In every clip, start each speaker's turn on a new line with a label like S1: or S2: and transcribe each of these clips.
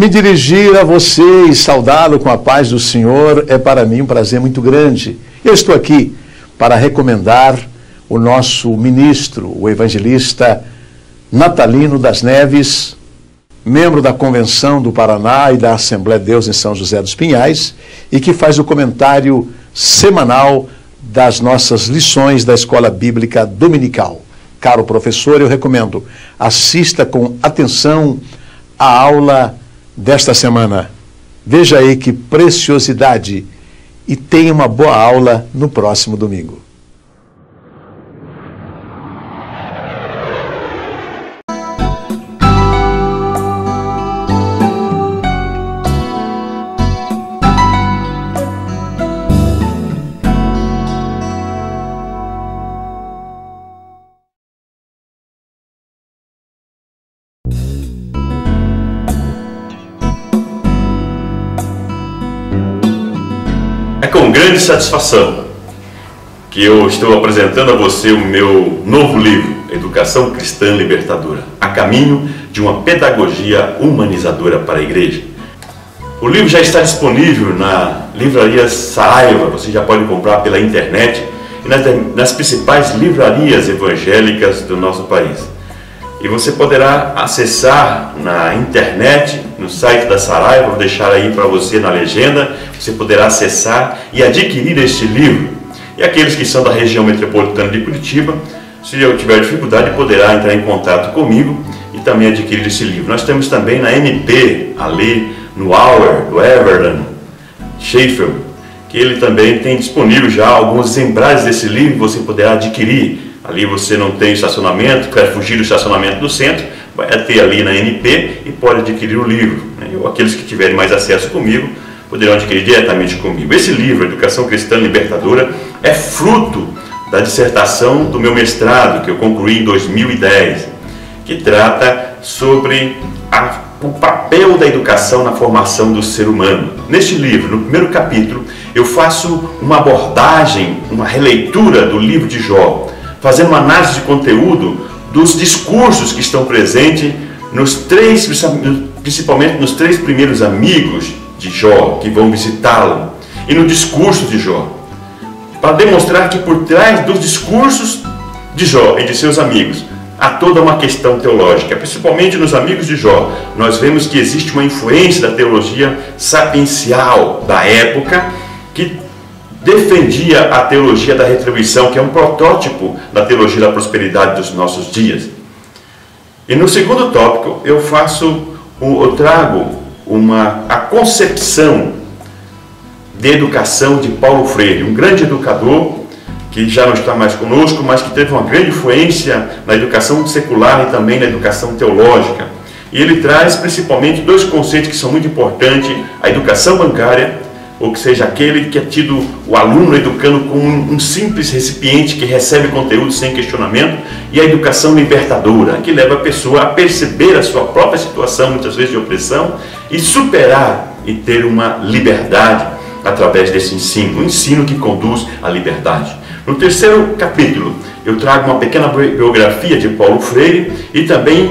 S1: Me dirigir a você e saudá-lo com a paz do Senhor é para mim um prazer muito grande. Eu estou aqui para recomendar o nosso ministro, o evangelista Natalino das Neves, membro da Convenção do Paraná e da Assembleia de Deus em São José dos Pinhais, e que faz o comentário semanal das nossas lições da Escola Bíblica Dominical. Caro professor, eu recomendo, assista com atenção a aula desta semana. Veja aí que preciosidade e tenha uma boa aula no próximo domingo.
S2: É com grande satisfação que eu estou apresentando a você o meu novo livro, Educação Cristã Libertadora, a caminho de uma pedagogia humanizadora para a igreja. O livro já está disponível na livraria Saraiva, você já pode comprar pela internet e nas principais livrarias evangélicas do nosso país. E você poderá acessar na internet, no site da Saraiva, vou deixar aí para você na legenda, você poderá acessar e adquirir este livro. E aqueles que são da região metropolitana de Curitiba, se eu tiver dificuldade, poderá entrar em contato comigo e também adquirir esse livro. Nós temos também na MP, ali no Hour, do Everton Schaeffer, que ele também tem disponível já alguns exemplares desse livro, você poderá adquirir. Ali você não tem estacionamento, quer fugir do estacionamento do centro, vai ter ali na NP e pode adquirir o livro. Ou aqueles que tiverem mais acesso comigo, poderão adquirir diretamente comigo. Esse livro, Educação Cristã Libertadora, é fruto da dissertação do meu mestrado, que eu concluí em 2010, que trata sobre o papel da educação na formação do ser humano. Neste livro, no primeiro capítulo, eu faço uma abordagem, uma releitura do livro de Jó, fazendo uma análise de conteúdo dos discursos que estão presentes principalmente nos 3 primeiros amigos de Jó, que vão visitá-lo, e no discurso de Jó, para demonstrar que por trás dos discursos de Jó e de seus amigos, há toda uma questão teológica. Principalmente nos amigos de Jó, nós vemos que existe uma influência da teologia sapiencial da época, que defendia a teologia da retribuição, que é um protótipo da teologia da prosperidade dos nossos dias. E no segundo tópico, eu trago a concepção de educação de Paulo Freire, um grande educador que já não está mais conosco, mas que teve uma grande influência na educação secular e também na educação teológica. E ele traz principalmente 2 conceitos que são muito importantes: a educação bancária, ou que seja, aquele que é tido o aluno educando como um simples recipiente que recebe conteúdo sem questionamento, e a educação libertadora, que leva a pessoa a perceber a sua própria situação, muitas vezes de opressão, e superar e ter uma liberdade através desse ensino, um ensino que conduz à liberdade. No terceiro capítulo, eu trago uma pequena biografia de Paulo Freire e também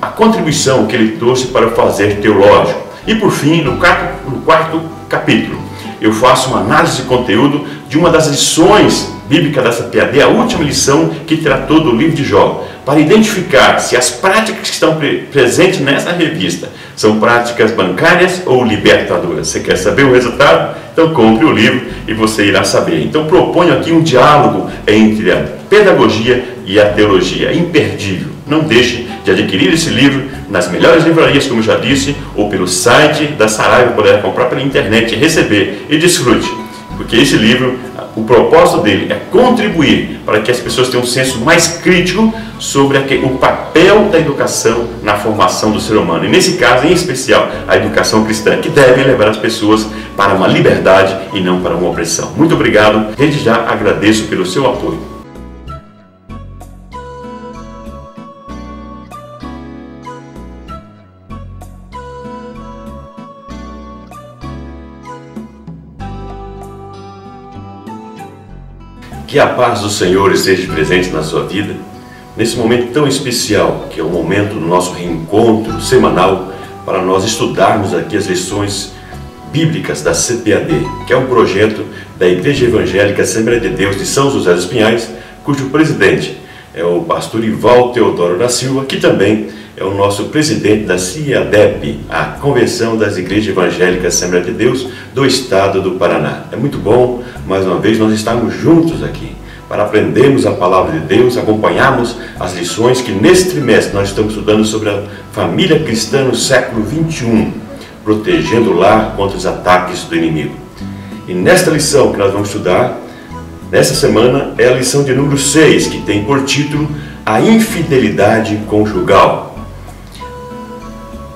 S2: a contribuição que ele trouxe para o fazer teológico. E por fim, no quarto capítulo, eu faço uma análise de conteúdo de uma das lições bíblicas dessa PAD, a última lição que tratou do livro de Jó, para identificar se as práticas que estão presentes nessa revista são práticas bancárias ou libertadoras. Você quer saber o resultado? Então compre o livro e você irá saber. Então proponho aqui um diálogo entre a pedagogia e a teologia. É imperdível. Não deixe de adquirir esse livro nas melhores livrarias, como já disse, ou pelo site da Saraiva, poder comprar pela internet, receber e desfrute. Porque esse livro, o propósito dele é contribuir para que as pessoas tenham um senso mais crítico sobre o papel da educação na formação do ser humano. E nesse caso, em especial, a educação cristã, que deve levar as pessoas para uma liberdade e não para uma opressão. Muito obrigado. Desde já agradeço pelo seu apoio. Que a paz do Senhor esteja presente na sua vida, nesse momento tão especial, que é o momento do nosso reencontro semanal para nós estudarmos aqui as lições bíblicas da CPAD, que é um projeto da Igreja Evangélica Assembleia de Deus de São José dos Pinhais, cujo presidente é o pastor Ival Teodoro da Silva, que também é o nosso presidente da CIADEP, a Convenção das Igrejas Evangélicas Assembleia de Deus do Estado do Paraná. É muito bom, mais uma vez, nós estarmos juntos aqui, para aprendermos a Palavra de Deus, acompanharmos as lições que neste trimestre nós estamos estudando sobre a família cristã no século XXI, protegendo o lar contra os ataques do inimigo. E nesta lição que nós vamos estudar, nessa semana, é a lição de número 6, que tem por título A Infidelidade Conjugal.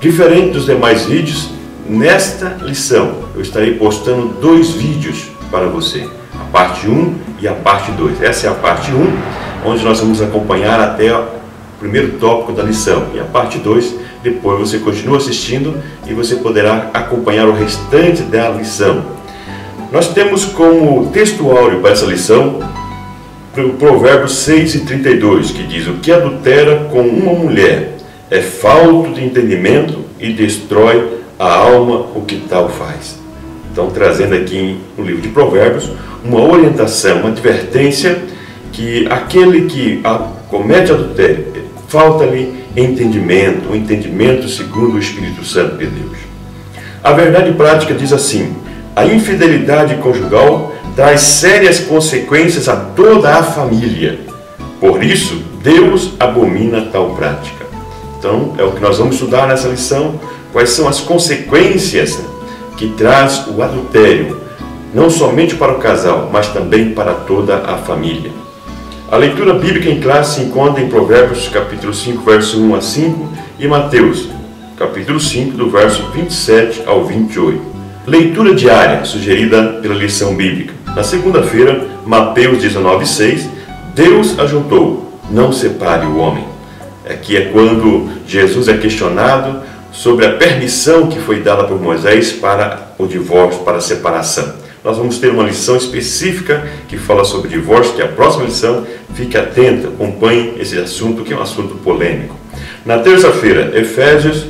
S2: Diferente dos demais vídeos, nesta lição eu estarei postando 2 vídeos para você, a parte 1 e a parte 2. Essa é a parte 1, onde nós vamos acompanhar até o primeiro tópico da lição, e a parte 2, depois você continua assistindo e você poderá acompanhar o restante da lição. Nós temos como texto áureo para essa lição o Provérbios 6:32, que diz: o que adultera com uma mulher é falto de entendimento e destrói a alma o que tal faz. Então, trazendo aqui no livro de Provérbios uma orientação, uma advertência que aquele que comete adultério, falta-lhe entendimento, o entendimento segundo o Espírito Santo de Deus. A verdade prática diz assim: a infidelidade conjugal traz sérias consequências a toda a família. Por isso, Deus abomina tal prática. Então, é o que nós vamos estudar nessa lição, quais são as consequências que traz o adultério, não somente para o casal, mas também para toda a família. A leitura bíblica em classe se encontra em Provérbios capítulo 5, verso 1 a 5 e Mateus capítulo 5, do verso 27 ao 28. Leitura diária sugerida pela lição bíblica. Na segunda-feira, Mateus 19:6, Deus ajuntou, não separe o homem. Aqui é quando Jesus é questionado sobre a permissão que foi dada por Moisés para o divórcio, para a separação. Nós vamos ter uma lição específica que fala sobre divórcio, que é a próxima lição. Fique atento, acompanhe esse assunto, que é um assunto polêmico. Na terça-feira, Efésios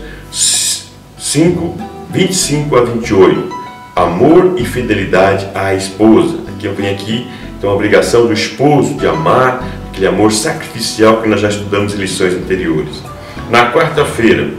S2: 5, 25 a 28. Amor e fidelidade à esposa. Aqui eu venho aqui, então, a obrigação do esposo de amar, aquele amor sacrificial que nós já estudamos em lições anteriores. Na quarta-feira,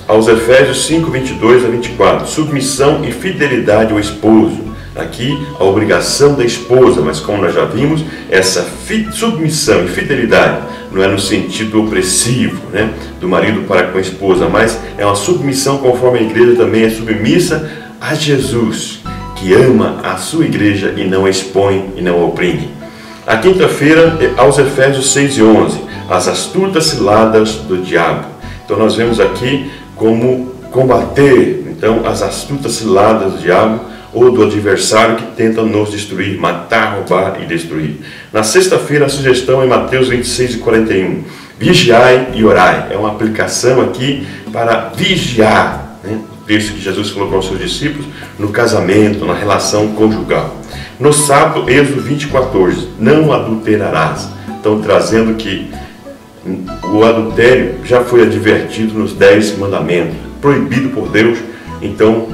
S2: aos Efésios 5, 22 a 24, submissão e fidelidade ao esposo. Aqui, a obrigação da esposa, mas como nós já vimos, essa submissão e fidelidade não é no sentido opressivo, né, do marido para com a esposa, mas é uma submissão conforme a igreja também é submissa a Jesus, que ama a sua igreja e não a expõe e não a oprime. A quinta-feira, aos Efésios 6 e 11, as astutas ciladas do diabo. Então nós vemos aqui como combater então as astutas ciladas do diabo ou do adversário que tenta nos destruir, matar, roubar e destruir. Na sexta-feira, a sugestão é Mateus 26 e 41. Vigiai e orai. É uma aplicação aqui para vigiar, né? O texto que Jesus falou para os seus discípulos no casamento, na relação conjugal. No sábado, Êxodo 20:14. Não adulterarás. Então, trazendo que o adultério já foi advertido nos 10 mandamentos, proibido por Deus. Então,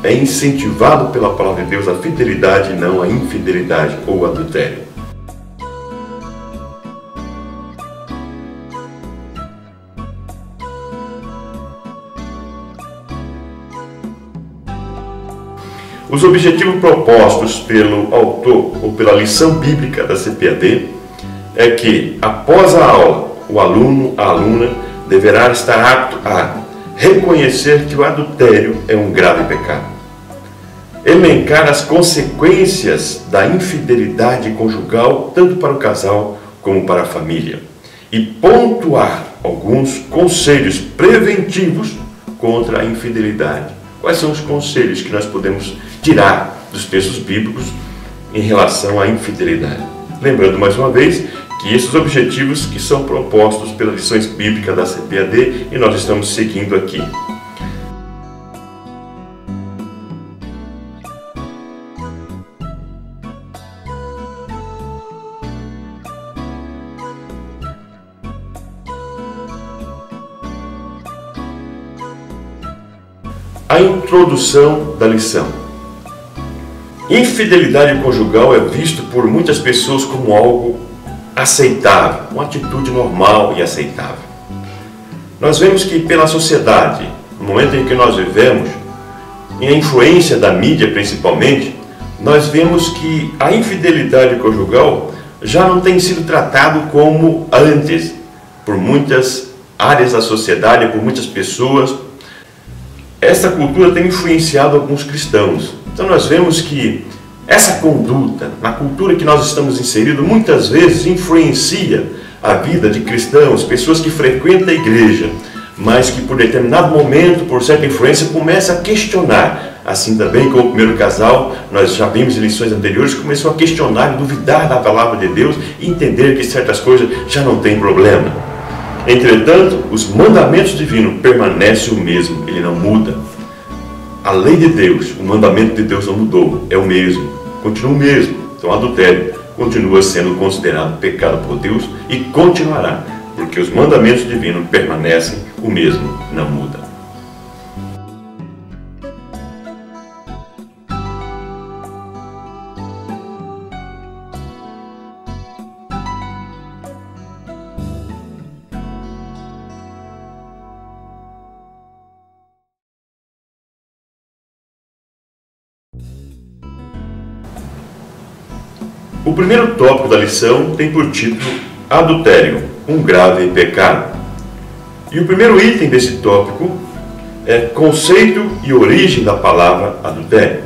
S2: é incentivado pela palavra de Deus a fidelidade e não a infidelidade ou o adultério. Os objetivos propostos pelo autor ou pela lição bíblica da CPAD é que, após a aula, o aluno, a aluna, deverá estar apto a reconhecer que o adultério é um grave pecado, elencar as consequências da infidelidade conjugal, tanto para o casal como para a família, e pontuar alguns conselhos preventivos contra a infidelidade. Quais são os conselhos que nós podemos tirar dos textos bíblicos em relação à infidelidade? Lembrando mais uma vez que esses objetivos que são propostos pelas lições bíblicas da CPAD e nós estamos seguindo aqui. a introdução da lição. Infidelidade conjugal é visto por muitas pessoas como algo aceitável, uma atitude normal e aceitável. Nós vemos que pela sociedade, no momento em que nós vivemos, e a influência da mídia principalmente, nós vemos que a infidelidade conjugal já não tem sido tratado como antes, por muitas áreas da sociedade, por muitas pessoas. Essa cultura tem influenciado alguns cristãos. Então nós vemos que essa conduta, na cultura que nós estamos inseridos, muitas vezes influencia a vida de cristãos, pessoas que frequentam a igreja, mas que por determinado momento, por certa influência, começa a questionar. Assim também como o primeiro casal, nós já vimos em lições anteriores, começou a questionar e duvidar da palavra de Deus e entender que certas coisas já não tem problema. Entretanto, os mandamentos divinos permanecem o mesmo, ele não muda. A lei de Deus, o mandamento de Deus não mudou, é o mesmo, continua o mesmo. Então o adultério continua sendo considerado pecado por Deus e continuará, porque os mandamentos divinos permanecem o mesmo, não muda. O primeiro tópico da lição tem por título Adultério, um grave pecado. E o primeiro item desse tópico é conceito e origem da palavra adultério.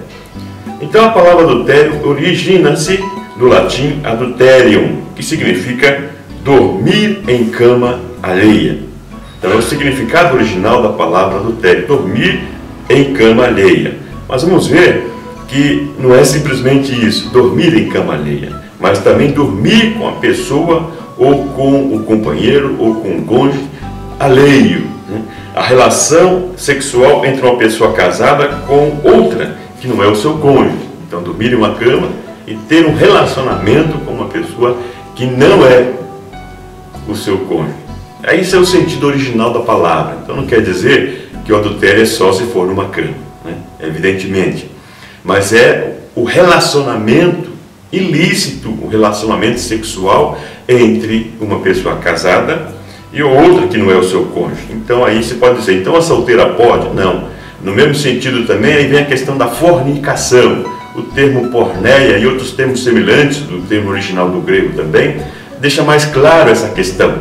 S2: Então a palavra adultério origina-se do latim adulterium, que significa dormir em cama alheia. Então é o significado original da palavra adultério, dormir em cama alheia. Mas vamos ver que não é simplesmente isso, dormir em cama alheia, mas também dormir com a pessoa, ou com o companheiro, ou com o cônjuge alheio. A relação sexual entre uma pessoa casada com outra, que não é o seu cônjuge. Então, dormir em uma cama e ter um relacionamento com uma pessoa que não é o seu cônjuge. Esse é o sentido original da palavra. Então, não quer dizer que o adultério é só se for numa cama, né? Evidentemente. Mas é o relacionamento ilícito, o relacionamento sexual entre uma pessoa casada e outra que não é o seu cônjuge. Então aí se pode dizer, então a solteira pode? Não. No mesmo sentido também, aí vem a questão da fornicação. O termo porneia e outros termos semelhantes do termo original do grego também, deixa mais claro essa questão,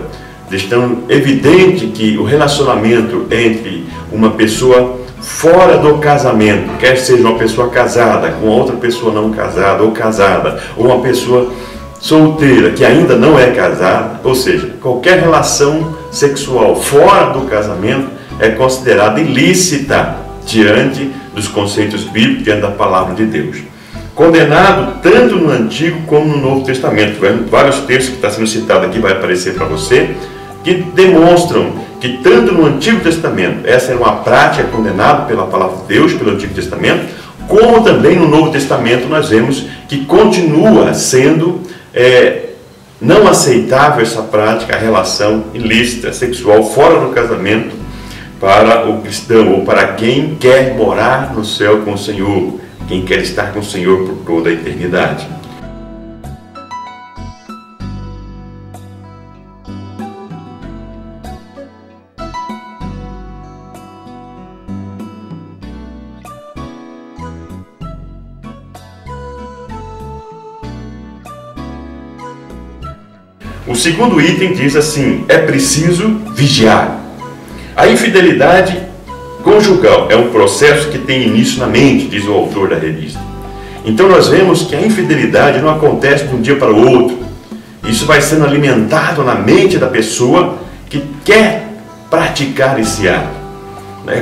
S2: deixando evidente que o relacionamento entre uma pessoa fora do casamento, quer seja uma pessoa casada com outra pessoa não casada, ou uma pessoa solteira que ainda não é casada, ou seja, qualquer relação sexual fora do casamento é considerada ilícita diante dos conceitos bíblicos, diante da palavra de Deus. Condenado tanto no Antigo como no Novo Testamento. Vários textos que está sendo citado aqui vai aparecer para você, que demonstram que tanto no Antigo Testamento essa era uma prática condenada pela palavra de Deus, pelo Antigo Testamento, como também no Novo Testamento nós vemos que continua sendo não aceitável essa prática, a relação ilícita, sexual, fora do casamento, para o cristão, ou para quem quer morar no céu com o Senhor, quem quer estar com o Senhor por toda a eternidade. O segundo item diz assim, é preciso vigiar. A infidelidade conjugal é um processo que tem início na mente, diz o autor da revista. Então nós vemos que a infidelidade não acontece de um dia para o outro. Isso vai sendo alimentado na mente da pessoa que quer praticar esse ato.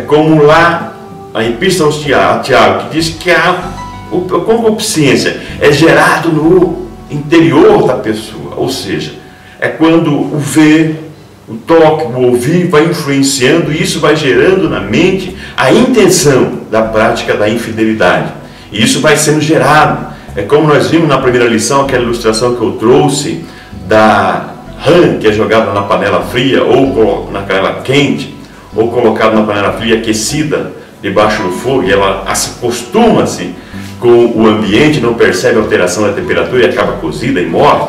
S2: Como lá a Epístola aos Tiago, que diz que a concupiscência é gerado no interior da pessoa, ou seja, é quando o ver, o toque, o ouvir vai influenciando e isso vai gerando na mente a intenção da prática da infidelidade. E isso vai sendo gerado. É como nós vimos na primeira lição, aquela ilustração que eu trouxe da rã que é jogada na panela fria ou na panela quente, ou colocada na panela fria aquecida debaixo do fogo, e ela acostuma-se com o ambiente, não percebe a alteração da temperatura e acaba cozida e morre.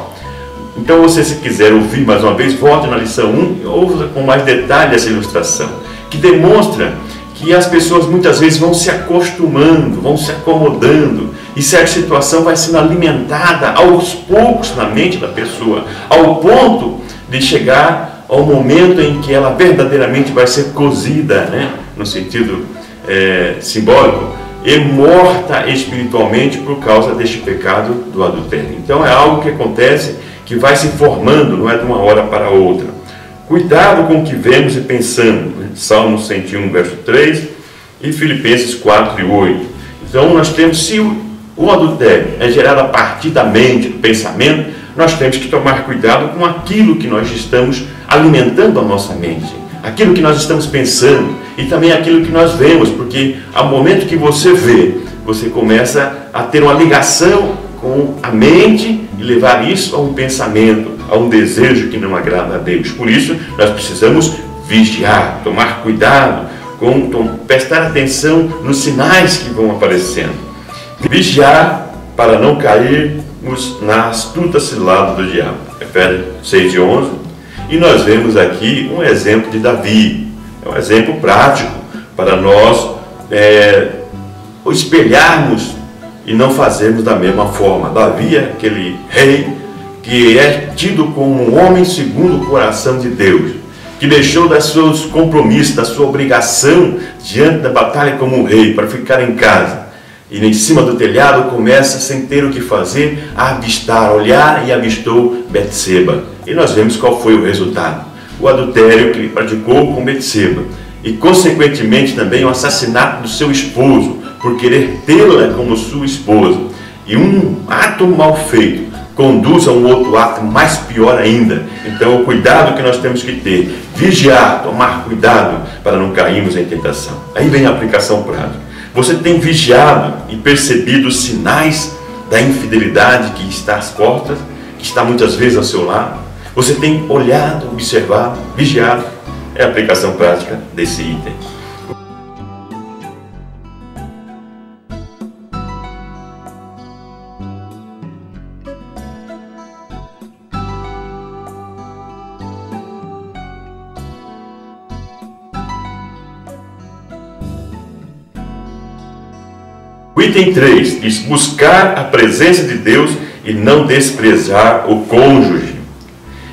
S2: Então você, se quiser ouvir mais uma vez, volte na lição 1 e ouça com mais detalhe essa ilustração, que demonstra que as pessoas muitas vezes vão se acostumando, vão se acomodando, e certa situação vai sendo alimentada aos poucos na mente da pessoa, ao ponto de chegar ao momento em que ela verdadeiramente vai ser cozida, né, no sentido simbólico, e morta espiritualmente por causa deste pecado do adultério. Então é algo que acontece, que vai se formando, não é de uma hora para outra. Cuidado com o que vemos e pensamos, né? Salmo 101, verso 3 e Filipenses 4 e 8. Então nós temos, se o adultério é gerado a partir da mente, do pensamento, nós temos que tomar cuidado com aquilo que nós estamos alimentando a nossa mente, aquilo que nós estamos pensando e também aquilo que nós vemos, porque ao momento que você vê, você começa a ter uma ligação com a mente e levar isso a um pensamento, a um desejo que não agrada a Deus. Por isso, nós precisamos vigiar, tomar cuidado, prestar atenção nos sinais que vão aparecendo. Vigiar para não cairmos na astuta cilada do diabo. Efésios 6 e 11. E nós vemos aqui um exemplo de Davi. É um exemplo prático para nós espelharmos e não fazermos da mesma forma. Davi é aquele rei que é tido como um homem segundo o coração de Deus, que deixou dos seus compromissos, da sua obrigação diante da batalha como um rei, para ficar em casa. E em cima do telhado começa, sem ter o que fazer, a avistar, olhar, e avistou Betseba. E nós vemos qual foi o resultado. O adultério que ele praticou com Betseba. E consequentemente também o assassinato do seu esposo, por querer tê-la como sua esposa. E um ato mal feito conduz a um outro ato mais pior ainda. Então o cuidado que nós temos que ter, vigiar, tomar cuidado para não cairmos em tentação. Aí vem a aplicação prática. Você tem vigiado e percebido os sinais da infidelidade que está às portas, que está muitas vezes ao seu lado? Você tem olhado, observado, vigiado? É a aplicação prática desse item. O item 3 diz: buscar a presença de Deus e não desprezar o cônjuge.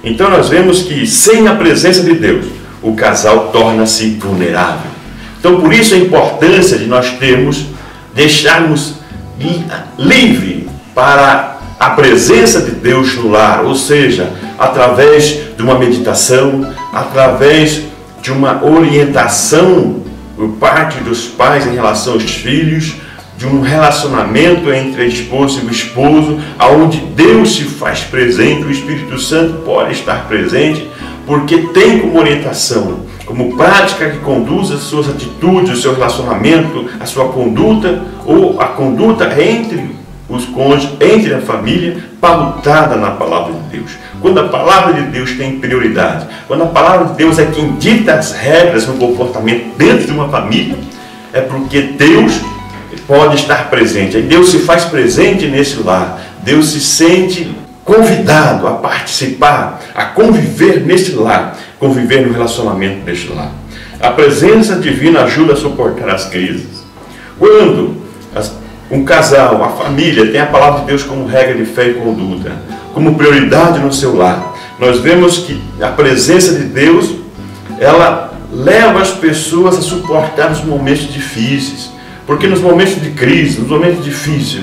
S2: Então nós vemos que sem a presença de Deus, o casal torna-se vulnerável. Então por isso a importância de nós deixarmos livre para a presença de Deus no lar, ou seja, através de uma meditação, através de uma orientação por parte dos pais em relação aos filhos, de um relacionamento entre a esposa e o esposo, onde Deus se faz presente, o Espírito Santo pode estar presente, porque tem como orientação, como prática que conduz as suas atitudes, o seu relacionamento, a sua conduta, ou a conduta entre os cônjuges, entre a família, pautada na palavra de Deus. Quando a palavra de Deus tem prioridade, quando a palavra de Deus é quem dita as regras no comportamento dentro de uma família, é porque Deus pode estar presente. Aí Deus se faz presente nesse lar. Deus se sente convidado a participar, a conviver nesse lar, conviver no relacionamento deste lar. A presença divina ajuda a suportar as crises. Quando um casal, a família, tem a palavra de Deus como regra de fé e conduta, como prioridade no seu lar, nós vemos que a presença de Deus, ela leva as pessoas a suportar os momentos difíceis. Porque nos momentos de crise, nos momentos difíceis,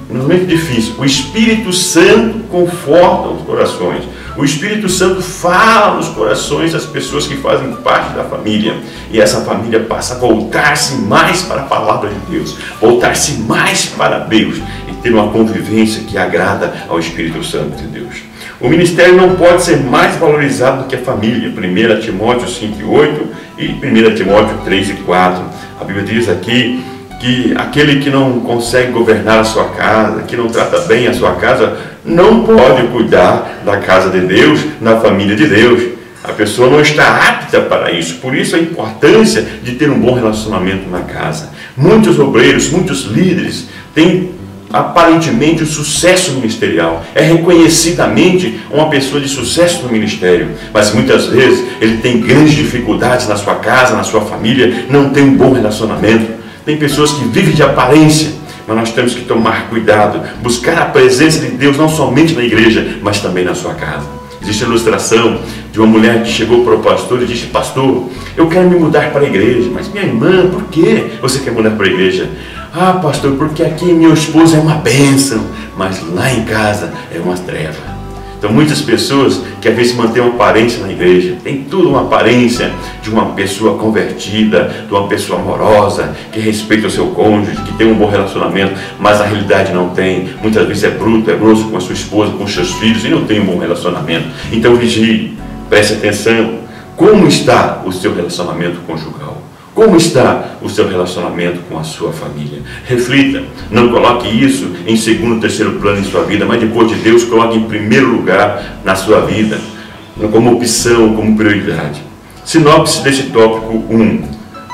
S2: nos momentos difíceis, o Espírito Santo conforta os corações. O Espírito Santo fala nos corações das pessoas que fazem parte da família. E essa família passa a voltar-se mais para a palavra de Deus, voltar-se mais para Deus e ter uma convivência que agrada ao Espírito Santo de Deus. O ministério não pode ser mais valorizado do que a família. 1 Timóteo 5:8 e 1 Timóteo 3:4. A Bíblia diz aqui que aquele que não consegue governar a sua casa, que não trata bem a sua casa, não pode cuidar da casa de Deus, na família de Deus. A pessoa não está apta para isso. Por isso a importância de ter um bom relacionamento na casa. Muitos obreiros, muitos líderes têm aparentemente o sucesso ministerial. É reconhecidamente uma pessoa de sucesso no ministério. Mas muitas vezes ele tem grandes dificuldades na sua casa, na sua família, não tem um bom relacionamento. Tem pessoas que vivem de aparência. Mas nós temos que tomar cuidado, buscar a presença de Deus não somente na igreja, mas também na sua casa. Existe a ilustração de uma mulher que chegou para o pastor e disse: pastor, eu quero me mudar para a igreja. Mas minha irmã, por que você quer mudar para a igreja? Ah, pastor, porque aqui meu esposo é uma bênção, mas lá em casa é uma treva. Então muitas pessoas que às vezes mantêm uma aparência na igreja, tem tudo uma aparência de uma pessoa convertida, de uma pessoa amorosa, que respeita o seu cônjuge, que tem um bom relacionamento, mas na realidade não tem. Muitas vezes é bruto, é grosso com a sua esposa, com os seus filhos e não tem um bom relacionamento. Então vigie, preste atenção, como está o seu relacionamento conjugal? Como está o seu relacionamento com a sua família? Reflita, não coloque isso em segundo, terceiro plano em sua vida, mas depois de Deus, coloque em primeiro lugar na sua vida, como opção, como prioridade. Sinopse desse tópico 1.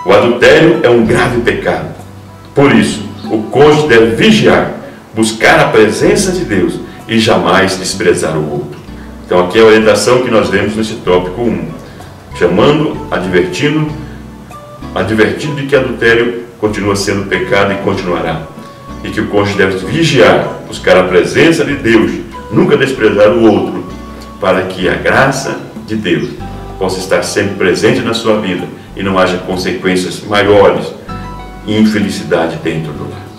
S2: O adultério é um grave pecado. Por isso, o cônjuge deve vigiar, buscar a presença de Deus e jamais desprezar o outro. Então aqui é a orientação que nós vemos nesse tópico 1. Chamando, advertindo de que adultério continua sendo pecado e continuará. E que o cônjuge deve vigiar, buscar a presença de Deus, nunca desprezar o outro, para que a graça de Deus possa estar sempre presente na sua vida e não haja consequências maiores e infelicidade dentro do lar.